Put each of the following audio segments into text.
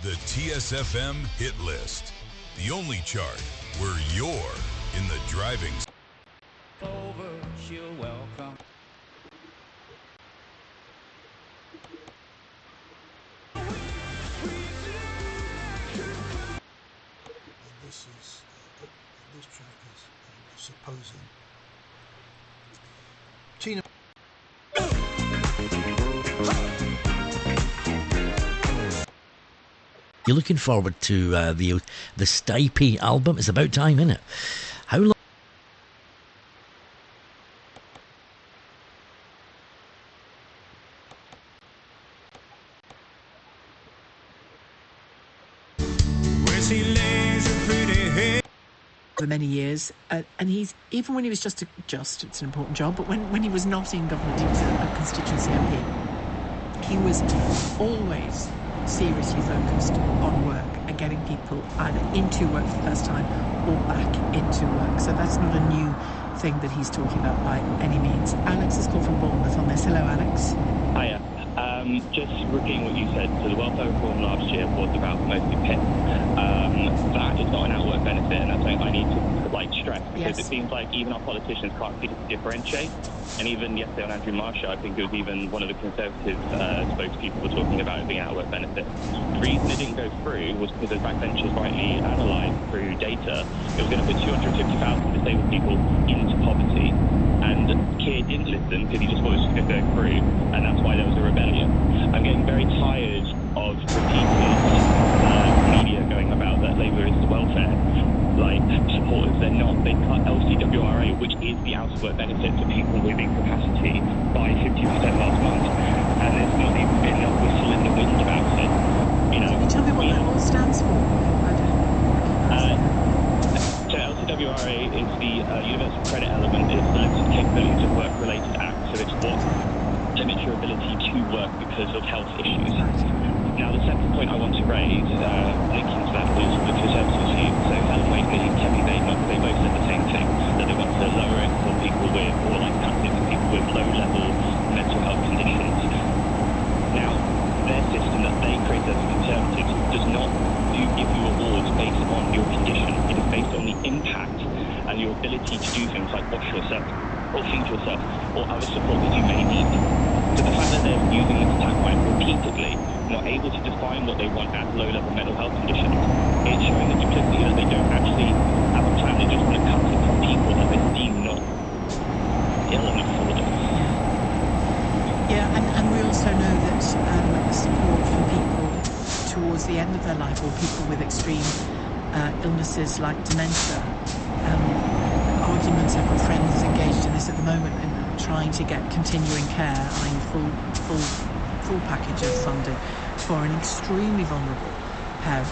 The TSFM Hit List, the only chart where you're in the driving. Over, she'll welcome. This is this track is supposing Tina. You're looking forward to the Stipe album. It's about time, isn't it? How long? For many years, and he's even when he was just it's an important job, but when he was not in government, he was a constituency MP. He was always seriously focused on work and getting people either into work for the first time or back into work. So that's not a new thing that he's talking about by any means. Alex has called from Bournemouth on this. Hello, Alex. Hiya. Just repeating what you said, so the welfare reform last year was about mostly PIP. That is not an out-work benefit, and that's something I need to stress, because It seems like even our politicians can't seem to differentiate. And even yesterday on Andrew Marshall, I think it was even one of the Conservative spokespeople were talking about it being an out-work benefit. The reason it didn't go through was because, as backbenchers rightly analysed through data, it was going to put 250,000 disabled people into poverty. And Keir didn't listen because he just thought it was just going to go through, and that's why there was a rebellion. I'm getting very tired of repeated media going about that Labour is welfare supporters. They're not. They cut LCWRA, which is the out-of-work benefit for people with incapacity, by 50% last month, and there's not even been a whistle in the wind about it. Can you tell me what that all stands for? So LCWRA is the Universal Credit Element. It's the Limited Capabilities of Work-related Act. So it's what limits your ability to work because of health issues. Now, the second point I want to raise, linking to that, was the Conservatives' view. So Helen Whately and Kemi Bateman, they both said the same thing, that they want to lower it for people with, or cut it for people with low-level mental health conditions. Now, their system that they created as Conservatives does not give you awards based on your condition. It is based on the impact and your ability to do things like wash yourself or feed yourself or other support that you may need. But the fact that they're using this tagline repeatedly, not able to define what they want as low-level mental health conditions, it's showing the duplicity that they don't actually have a plan. They just want to cut it from people that they deem not ill enough for them. Yeah, and we also know that support for people towards the end of their life, or people with extreme illnesses like dementia, arguments, I've got friends engaged in this at the moment and trying to get continuing care, i.e. full package of funding for an extremely vulnerable parent,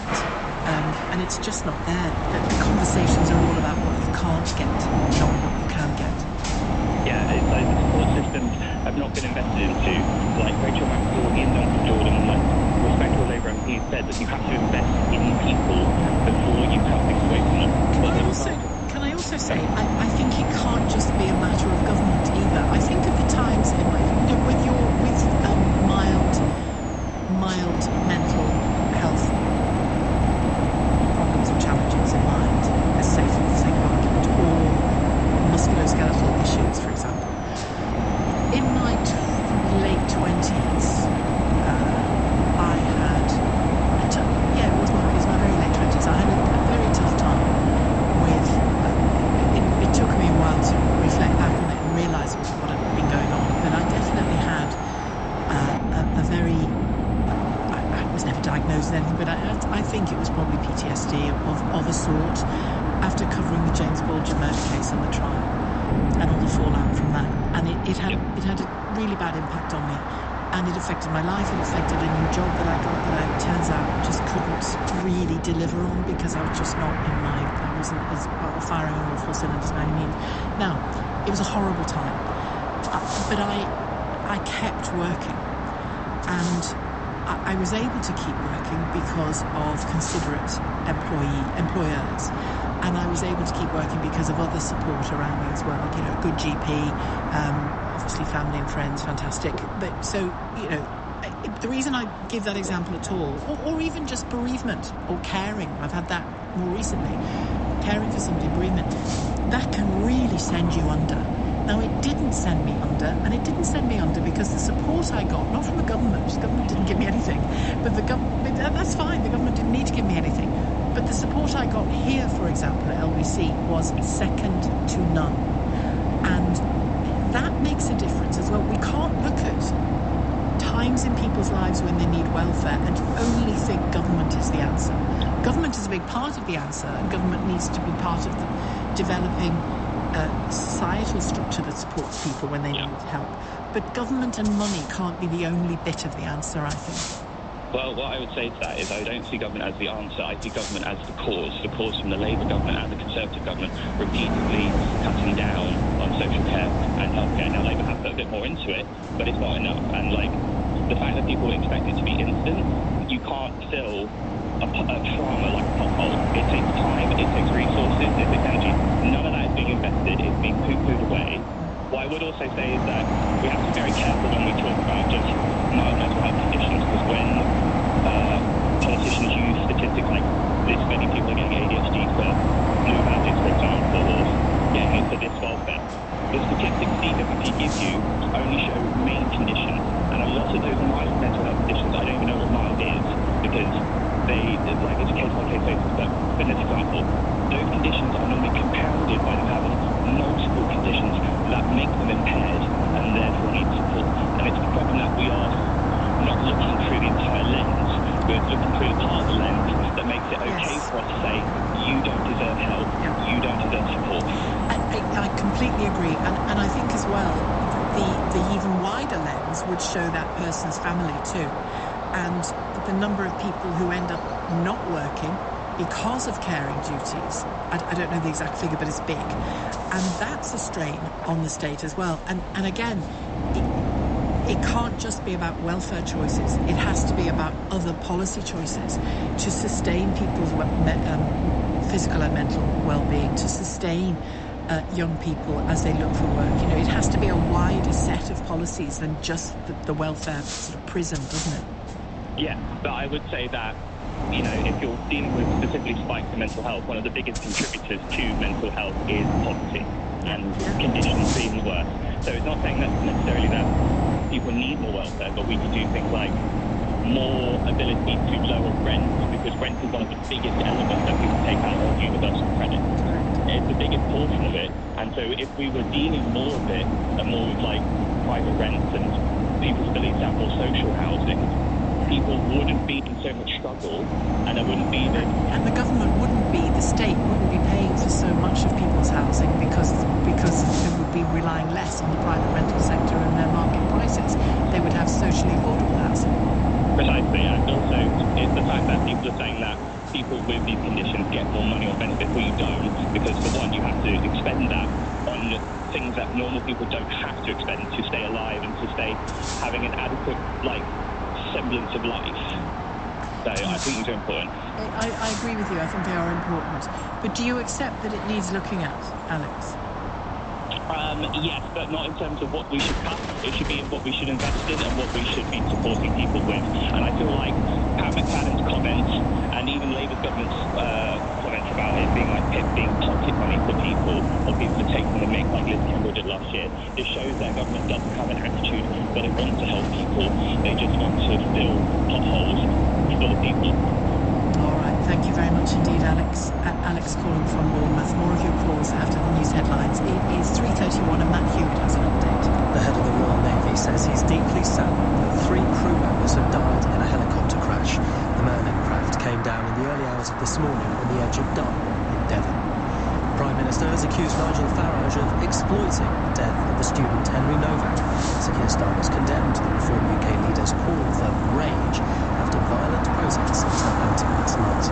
and it's just not there. The conversations are all about what you can't get, not what you can get. Yeah, it's like the support systems have not been invested into. Like Rachel McAdoo, Ian Duncan Jordan, like respectable Labour MPs said that you have to invest in people before you cut things away from them. Can I also say, I think it can't just be a matter of government either. I think of the times with mild mental health problems or challenges in mind, let's say for the sake of argument, or musculoskeletal issues, for example. In my late 20s, I had it was my very late 20s. I had a very tough time with. It took me a while to reflect back on it and realise what had been going on. But I definitely had a very. I was never diagnosed with anything, but I think it was probably PTSD of a sort. After covering the James Bulger murder case and the trial, and all the fallout from that, and it had a really bad impact on me, and it affected my life. It affected a new job that I got that it turns out just couldn't really deliver on because I was just not I wasn't as firing on all four cylinders by any means. Now, it was a horrible time, but I kept working, and I was able to keep working because of considerate employers. And I was able to keep working because of other support around me as well. You know, good GP, obviously family and friends, fantastic. But so, you know, the reason I give that example at all, or even just bereavement or caring, I've had that more recently, caring for somebody in bereavement, that can really send you under. Now, it didn't send me under, and it didn't send me under because the support I got, not from the government didn't give me anything, but that's fine, the government didn't need to give me anything. But the support I got here, for example, at LBC, was second to none. And that makes a difference as well. We can't look at times in people's lives when they need welfare and only think government is the answer. Government is a big part of the answer, and government needs to be part of the developing societal structure that supports people when they need help. But government and money can't be the only bit of the answer, I think. Well, what I would say to that is I don't see government as the answer. I see government as the cause from the Labour government and the Conservative government repeatedly cutting down on social care and healthcare. Now, Labour have put a bit more into it, but it's not enough. And, like, the fact that people expect it to be instant, you can't fill a trauma like a pothole. It takes time, it takes resources, it takes energy. None of that is being invested, it's being poo-pooed away. What I would also say is that we have to be very careful when we talk about just mild mental health conditions, because when politicians use statistics like this many people are getting ADHD for blue badges, for example, or getting into this welfare, the statistics DWP gives you only show main conditions, and a lot of those mild mental health conditions, I don't even know what mild is, because it's a case-by-case basis, but for this example, those conditions are normally compounded by them having multiple conditions that make them impaired and therefore need support. And it's the problem that we are not looking through the entire lens. We're looking through the part of the lens that makes it okay for us to say, you don't deserve help, you don't deserve support. I completely agree. And I think as well, the even wider lens would show that person's family too. And the number of people who end up not working because of caring duties, I don't know the exact figure, but it's big. And that's a strain on the state as well. And again, it can't just be about welfare choices. It has to be about other policy choices to sustain people's physical and mental well-being, to sustain young people as they look for work. You know, it has to be a wider set of policies than just the welfare sort of prism, doesn't it? Yeah, but I would say that, you know, if you're dealing with specifically spikes in mental health, one of the biggest contributors to mental health is poverty and conditions being worse. So it's not saying that necessarily that people need more welfare, but we could do things like more ability to lower rent, because rent is one of the biggest elements that people take out of universal credit. It's the biggest portion of it, and so if we were dealing more of it and more with like private rents and people's ability to have more social housing, people wouldn't be in so much struggle, and there wouldn't be the... And the government wouldn't be, the state wouldn't be paying for so much of people's housing because they would be relying less on the private rental sector and their market prices. They would have socially affordable housing. Precisely, and also it's the fact that people are saying that people with these conditions get more money on benefits, but you don't, because for one, you have to expend that on things that normal people don't have to expend to stay alive and to stay having an adequate, like, semblance of life. So I think these are important. I agree with you. I think they are important. But do you accept that it needs looking at, Alex? Yes, but not in terms of what we should cut. It should be in what we should invest in and what we should be supporting people with. And I feel like Pat McFadden's comments and even Labour's government's comments about it being like PIP being pocket money for people, or people are taking the mick like Liz Kendall did last year, this shows their government doesn't have an attitude where they want to help people. They just want to fill potholes for the people. All right, thank you very much indeed, Alex. Alex calling from Bournemouth. More of your calls after the news headlines. It is 3:31 and Matt Hewitt has an update. The head of the Royal Navy says he's deeply saddened that 3 crew members have died in a helicopter crash. The Merlin craft came down in the early hours of this morning on the edge of Dartmoor in Devon. The Prime Minister has accused Nigel Farage of exploiting the death of the student Henry Novak. Sir Keir Starmer's condemned the Reform UK leader's call for rage after violent protests in Southampton last night.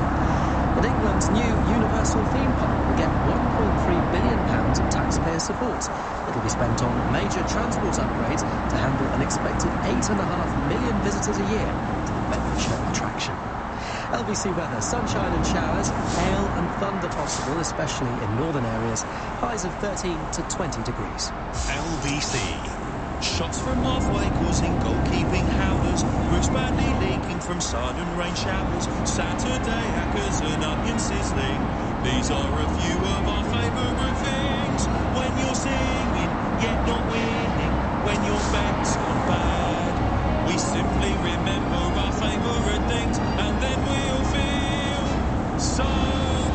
And England's new universal theme park will get £1.3 billion of taxpayer support. It'll be spent on major transport upgrades to handle an expected 8.5 million visitors a year to the Bedfordshire attraction. LBC weather, sunshine and showers, hail and thunder possible, especially in northern areas. Highs of 13 to 20 degrees. LBC. Shots from halfway causing goalkeeping howlers. Roofs badly leaking from sun and rain showers. Saturday hackers and onion sizzling. These are a few of our favourite things. When you're singing, yet not winning. When your bet's gone bad. We simply remember our favourite things, and then we'll feel so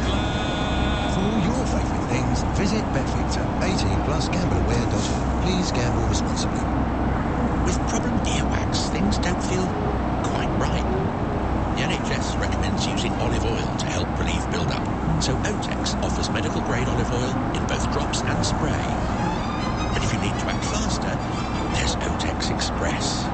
glad. For all your favourite things, visit BetVictor. 18+ gambleaware.org. Please gamble responsibly. With problem earwax, things don't feel quite right. The NHS recommends using olive oil to help relieve build-up. So Otex offers medical-grade olive oil in both drops and spray. But if you need to act faster, there's Otex Express.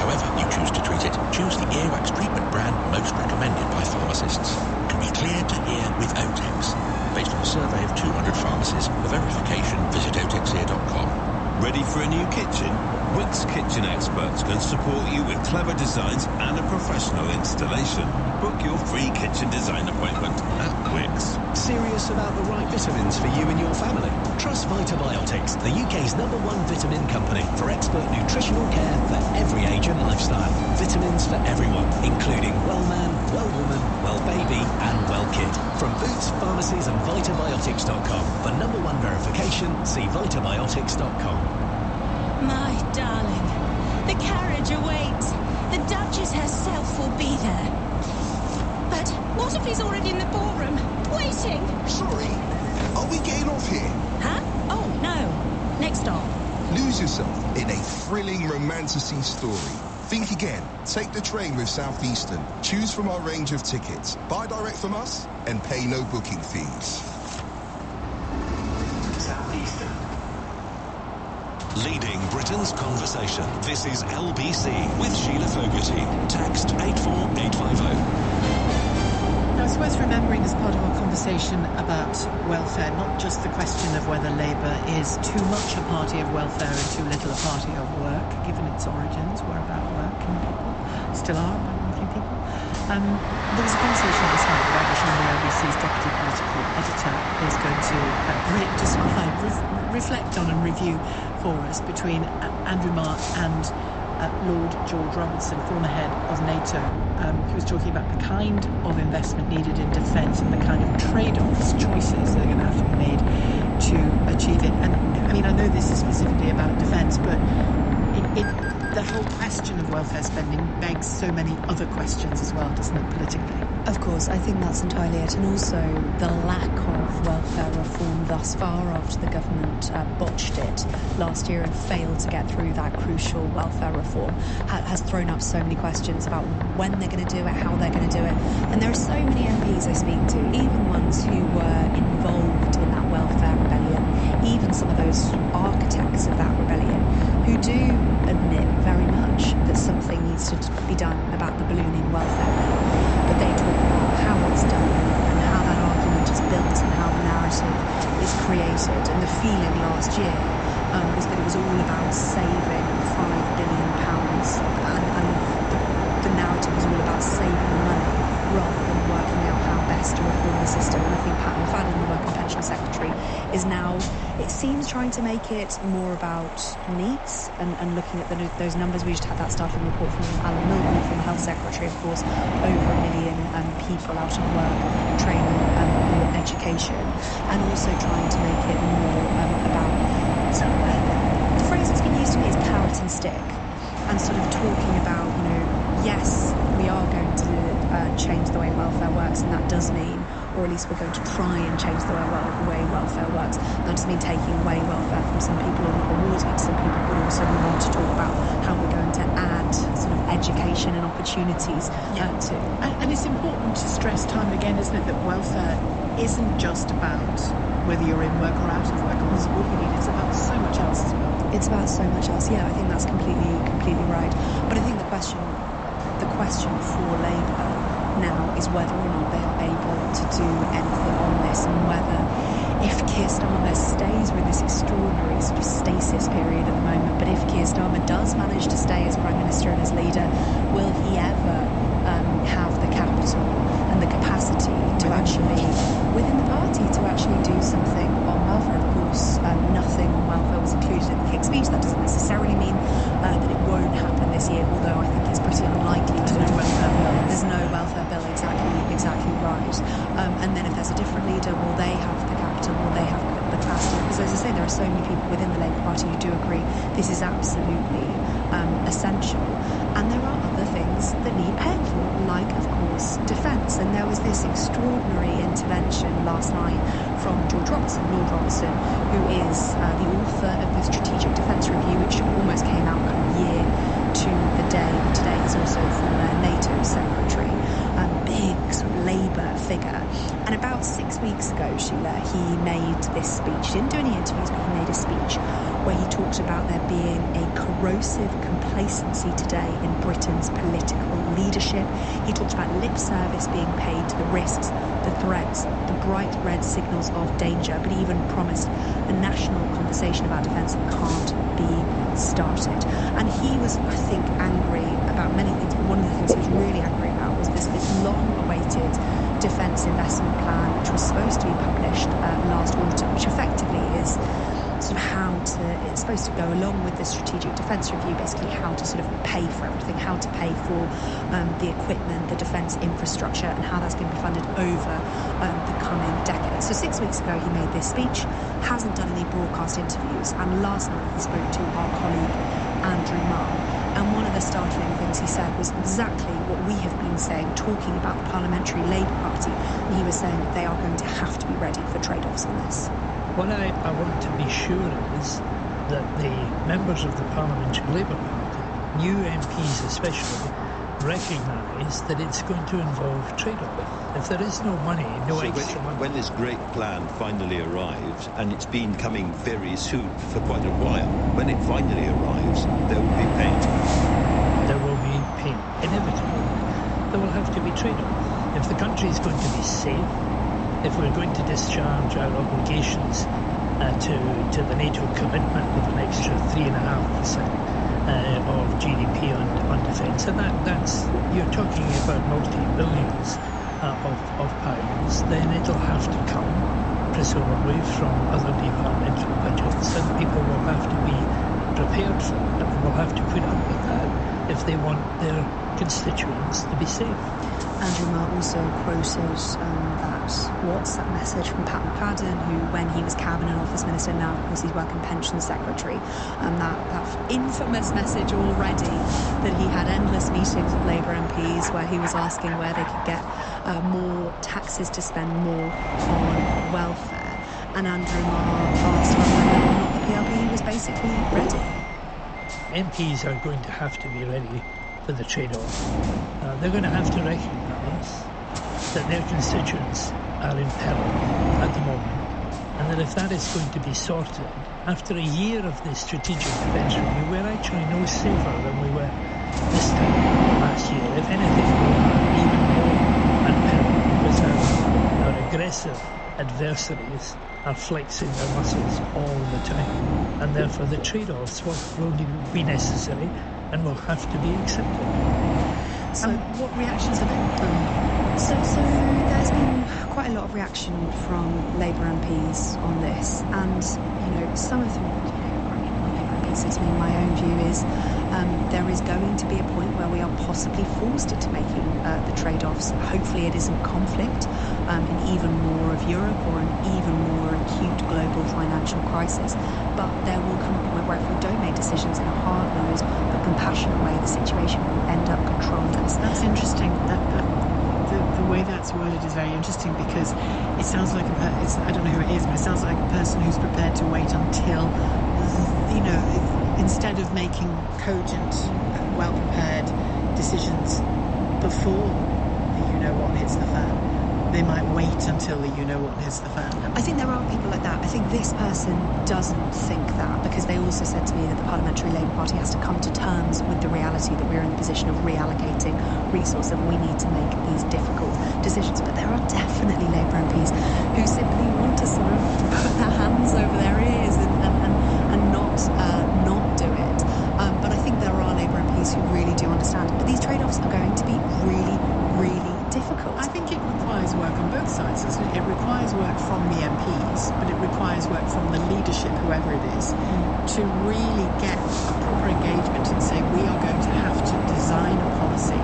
However you choose to treat it, choose the earwax treatment brand most recommended by pharmacists. And be cleared to hear with Otex. Based on a survey of 200 pharmacies, for verification, visit otexear.com. Ready for a new kitchen? Wix Kitchen Experts can support you with clever designs and a professional installation. Book your free kitchen design appointment at Wix. Serious about the right vitamins for you and your family? Trust Vitabiotics, the UK's #1 vitamin company for expert nutritional care for every age and lifestyle. Vitamins for everyone, including well man, well woman, well baby and well kid. From Boots, pharmacies and Vitabiotics.com. For #1 verification, see Vitabiotics.com. My darling, the carriage awaits. The Duchess herself will be there. But what if he's already in the ballroom, waiting? Sorry, are we getting off here? Huh? Oh, no. Next stop. Lose yourself in a thrilling romantasy story. Think again. Take the train with Southeastern. Choose from our range of tickets. Buy direct from us and pay no booking fees. Southeastern. Leading Britain's conversation. This is LBC with Sheila Fogarty. Text 84850. Now, it's worth remembering as part of our conversation about welfare, not just the question of whether Labour is too much a party of welfare and too little a party of work, given its origins, were about working people, still are about working people. There was a conversation last night where the LBC's deputy political editor is going to reflect on and review for us between Andrew Marr and Lord George Robertson, former head of NATO. He was talking about the kind of investment needed in defence and the kind of trade-offs, choices that are going to have to be made to achieve it. And I mean, I know this is specifically about defence, but the whole question of welfare spending begs so many other questions as well, doesn't it, politically? Of course, I think that's entirely it. And also the lack of welfare reform thus far after the government botched it last year and failed to get through that crucial welfare reform has thrown up so many questions about when they're going to do it, how they're going to do it. And there are so many MPs I speak to, even ones who were involved in that welfare rebellion, even some of those architects of that rebellion, who do admit very much that something needs to be done about the ballooning welfare bill. But they talk about how it's done and how that argument is built and how the narrative is created. And the feeling last year was that it was all about saving £5 billion and the narrative was all about saving money rather than working out how best to reform the system. And I think Pat McFadden, the Work and Pension Secretary, is now, it seems, trying to make it more about needs and looking at those numbers. We just had that starting report from Alan Milgram, from the Health Secretary, of course, over 1 million people out of work, training or education, and also trying to make it more about, the phrase that's been used to me is carrot and stick, and sort of talking about, yes, we are going to change the way welfare works, and that does mean, or at least we're going to try and change the way welfare works. That does mean taking away welfare from some people or awarding it to some people, but also we want to talk about how we're going to add sort of education and opportunities to. And it's important to stress time and again, isn't it, that welfare isn't just about whether you're in work or out of work or support you need. It's about so much else as well. It's about so much else. Yeah, I think that's completely right. But I think the question for Labour now is whether or not they are able to do anything on this, and whether, if Keir Starmer stays, we're in this extraordinary sort of stasis period at the moment, but if Keir Starmer does manage to stay as Prime Minister and as leader, will he ever have the capital and the capacity to actually, within the party, to actually do something on welfare? Of course, nothing on welfare was included in the Kick speech. That doesn't necessarily mean that it won't happen this year, although I think it's pretty unlikely. There's no welfare bill, exactly right. And then if there's a different leader, will they have the capital, will they have the capacity? Because as I say, there are so many people within the Labour Party who do agree this is absolutely essential. And there are other things that need paying for, like, of course, defence. And there was this extraordinary intervention last night from George Robertson, Lord Robertson, who is the author of the Strategic Defence Review, which almost came out a year to the day. And today he's also former NATO Secretary, big sort of Labour figure. And about 6 weeks ago, Sheila, he made this speech. He didn't do any interviews, but he made a speech where he talked about there being a corrosive complacency today in Britain's political leadership. He talked about lip service being paid to the risks, the threats, the bright red signals of danger, but he even promised a national conversation about defence can't be started. And he was, I think, angry about many things, but one of the things he was really angry about was this long-awaited defence investment plan, which was supposed to be published last autumn, which effectively is sort of it's supposed to go along with the Strategic Defence Review, basically how to sort of pay for everything, how to pay for the equipment, the defence infrastructure, and how that's going to be funded over the coming decade. So 6 weeks ago he made this speech, hasn't done any broadcast interviews, and last night he spoke to our colleague Andrew Marr, and one of the startling things he said was exactly what we have been saying, talking about the Parliamentary Labour Party, and he was saying that they are going to have to be ready for trade-offs on this. What I want to be sure is that the members of the Parliamentary Labour Party, new MPs especially, recognise that it's going to involve trade-off. If there is no money, extra money. When this great plan finally arrives, and it's been coming very soon for quite a while, when it finally arrives, there will be pain. There will be pain. Inevitably, there will have to be trade-off. If the country is going to be safe, if we're going to discharge our obligations to the NATO commitment of an extra 3.5% of GDP on defence, and that's you're talking about multi-billions of pounds, then it'll have to come, presumably, from other departmental budgets, and people will have to be prepared for it, and will have to put up with that if they want their constituents to be safe. Andrew Marr also quoted that WhatsApp message from Pat McFadden, who, when he was Cabinet Office Minister, now of course he's working Pensions Secretary, that infamous message already that he had endless meetings with Labour MPs where he was asking where they could get more taxes to spend more on welfare. And Andrew Marr asked whether or not the PLP was basically ready. MPs are going to have to be ready for the trade-off. They're going to have to recognise that their constituents are in peril at the moment, and that if that is going to be sorted, after a year of the strategic defence review, we're actually no safer than we were this time last year. If anything, we are even more at peril because our aggressive adversaries are flexing their muscles all the time, and therefore the trade-offs will be necessary and will have to be accepted. So what reactions have there? So there's been quite a lot of reaction from Labour MPs on this, and some of them, Labour MPs, says to me, my own view is there is going to be a point where we are possibly forced into making the trade-offs. Hopefully it isn't conflict in even more of Europe or an even more acute global financial crisis, but there will come a point where if we don't make decisions in a hard-nosed but compassionate way, the situation will end up controlled. That's interesting. The way that's worded is very interesting because it sounds like I don't know who it is, but it sounds like a person who's prepared to wait until, instead of making cogent, well-prepared decisions before the you-know-what hits the fan, they might wait until the you-know-what hits the fan. I think there are people like that. I think this person doesn't think that, because they also said to me that the Parliamentary Labour Party has to come to terms with the reality that we're in the position of reallocating resources and we need to make these difficult decisions. But there are definitely Labour MPs who simply want to sort of put their hands over their ears and not do it. But I think there are Labour MPs who really do understand. But these trade-offs are going to be really, really difficult. I think it requires work on both sides, doesn't it? It requires work from the MPs, but it requires work from the leadership, whoever it is, to really get a proper engagement and say, we are going to have to design a policy.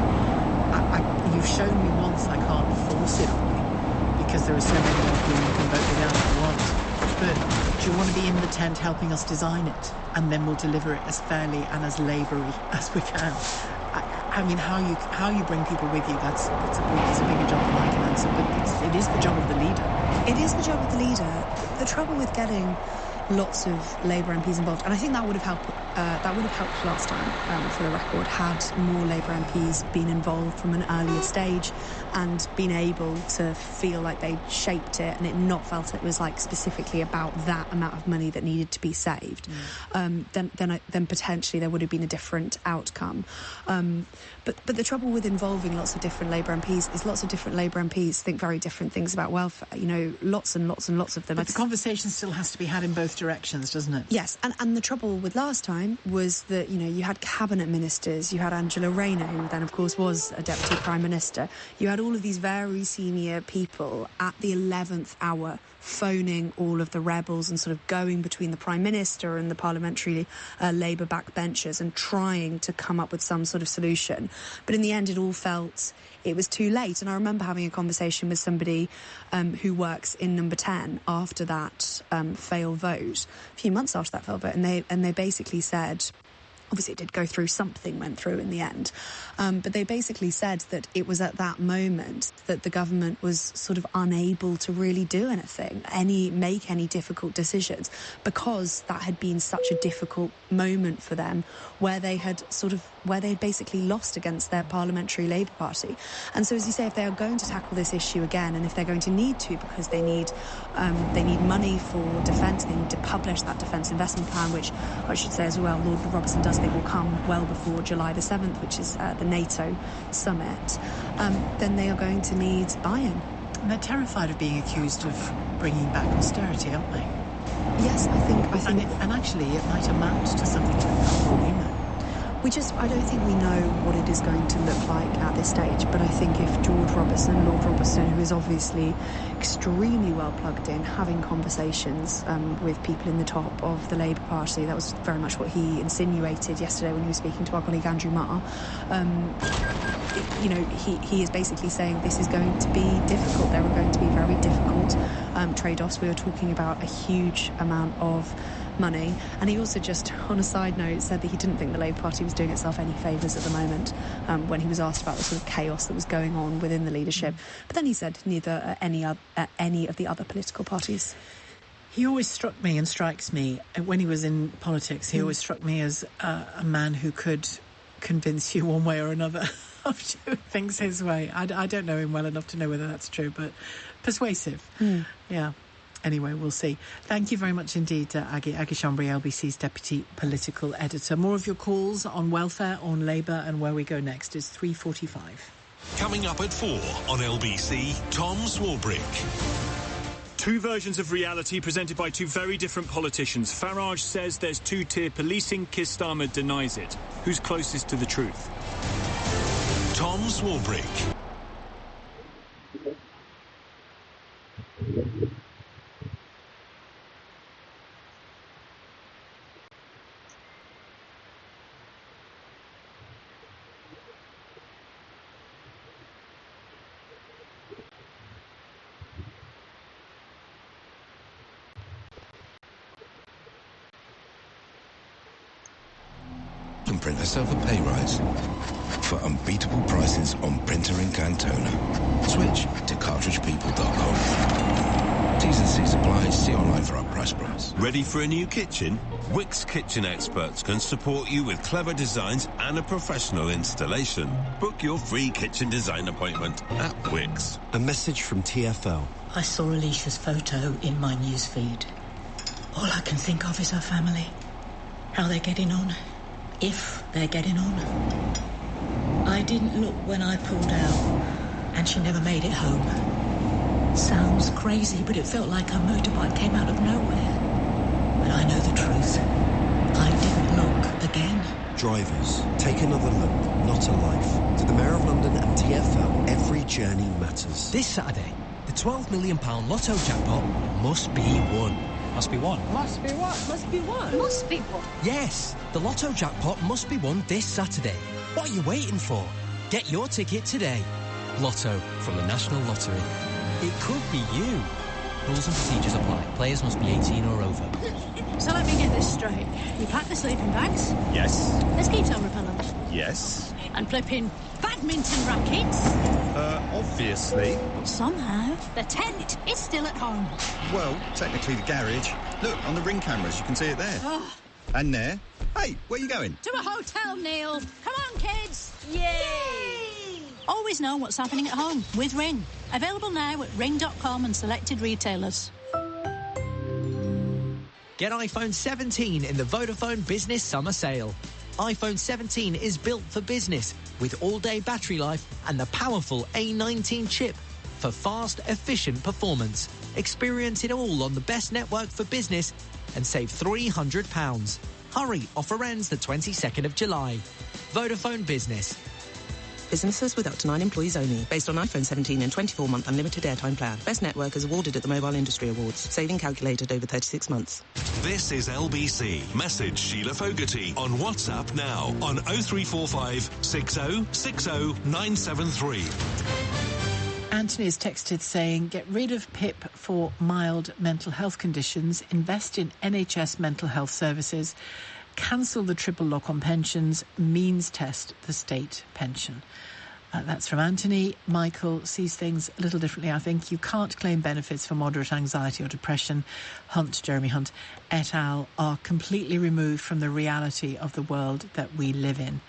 You've shown me once I can't force it on you because there are so many of you who can vote me down if you want. But do you want to be in the tent helping us design it? And then we'll deliver it as fairly and as laboury as we can. I mean, how you bring people with you, that's a bigger job than I can answer, but it is the job of the leader. It is the job of the leader. The trouble with getting lots of Labour MPs involved, and I think that would have helped last time, for the record, had more Labour MPs been involved from an earlier stage and been able to feel like they shaped it and it not felt it was like specifically about that amount of money that needed to be saved. Then potentially there would have been a different outcome. But the trouble with involving lots of different Labour MPs is lots of different Labour MPs think very different things about welfare. Lots and lots and lots of them. But the conversation still has to be had in both directions, doesn't it? Yes, and the trouble with last time was that, you had cabinet ministers, you had Angela Rayner, who then of course was a deputy prime minister. You had all of these very senior people at the 11th hour phoning all of the rebels and sort of going between the Prime Minister and the parliamentary Labour backbenchers and trying to come up with some sort of solution. But in the end, it all felt it was too late. And I remember having a conversation with somebody who works in Number 10 after that failed vote, a few months after that failed vote, and they basically said, obviously it did go through, something went through in the end, but they basically said that it was at that moment that the government was sort of unable to really do anything, make any difficult decisions, because that had been such a difficult moment for them where they had basically lost against their Parliamentary Labour Party. And so, as you say, if they are going to tackle this issue again, and if they're going to need to, because they need money for defence, they need to publish that Defence Investment Plan, which I should say as well, Lord Robertson does think will come well before July the 7th, which is the NATO summit, then they are going to need buy-in. And they're terrified of being accused of bringing back austerity, aren't they? Yes, I think... And actually, it might amount to something like that, for all we know. I don't think we know what it is going to look like at this stage, but I think if Lord Robertson, who is obviously extremely well plugged in, having conversations with people in the top of the Labour Party, that was very much what he insinuated yesterday when he was speaking to our colleague Andrew Marr. He is basically saying this is going to be difficult. There are going to be very difficult trade-offs. We are talking about a huge amount of money. And he also, just on a side note, said that he didn't think the Labour Party was doing itself any favours at the moment when he was asked about the sort of chaos that was going on within the leadership. But then he said neither at any of the other political parties. He always struck me and strikes me, when he was in politics, he always struck me as a man who could convince you one way or another of doing things his way. I don't know him well enough to know whether that's true, but persuasive. Yeah. Anyway, we'll see. Thank you very much indeed, Aggie Chambry, LBC's Deputy Political Editor. More of your calls on welfare, on Labour, and where we go next is 3:45. Coming up at 4 on LBC, Tom Swarbrick. Two versions of reality presented by two very different politicians. Farage says there's two-tier policing. Keir Starmer denies it. Who's closest to the truth? Tom Swarbrick. And print herself a pay rise for unbeatable prices on printer ink and toner. Switch to cartridgepeople.com. T's and C's apply. See online for our price promise. Ready for a new kitchen? Wix Kitchen Experts can support you with clever designs and a professional installation. Book your free kitchen design appointment at Wix. A message from TfL. I saw Alicia's photo in my newsfeed. All I can think of is her family. How they're getting on. If they're getting on. I didn't look when I pulled out, and she never made it home. Sounds crazy, but it felt like her motorbike came out of nowhere. But I know the truth. I didn't look again. Drivers, take another look, not a life. To the Mayor of London and TfL, every journey matters. This Saturday, the £12 million lotto jackpot must be won. Must be won. Must be what? Must be what? Must be what? Yes, the lotto jackpot must be won this Saturday. What are you waiting for? Get your ticket today. Lotto from the National Lottery. It could be you. Rules and procedures apply. Players must be 18 or over. So let me get this straight. You pack the sleeping bags? Yes. Mosquito repellent? Yes. And flipping badminton rackets? Obviously. But somehow, the tent is still at home. Well, technically the garage. Look, on the ring cameras, you can see it there. Oh. And there. Hey, where are you going? To a hotel, Neil. Come on, kids. Yay! Always know what's happening at home with Ring. Available now at ring.com and selected retailers. Get iPhone 17 in the Vodafone Business Summer Sale. iPhone 17 is built for business with all-day battery life and the powerful A19 chip for fast, efficient performance. Experience it all on the best network for business and save £300. Hurry, offer ends the 22nd of July. Vodafone Business. Businesses with up to 9 employees only. Based on iPhone 17 and 24-month unlimited airtime plan. Best network is awarded at the Mobile Industry Awards. Saving calculated over 36 months. This is LBC. Message Sheila Fogarty on WhatsApp now on 0345 60 60 973. Anthony has texted saying, get rid of PIP for mild mental health conditions, invest in NHS mental health services, cancel the triple lock on pensions, means test the state pension. That's from Anthony. Michael sees things a little differently, I think. You can't claim benefits for moderate anxiety or depression. Jeremy Hunt et al. Are completely removed from the reality of the world that we live in.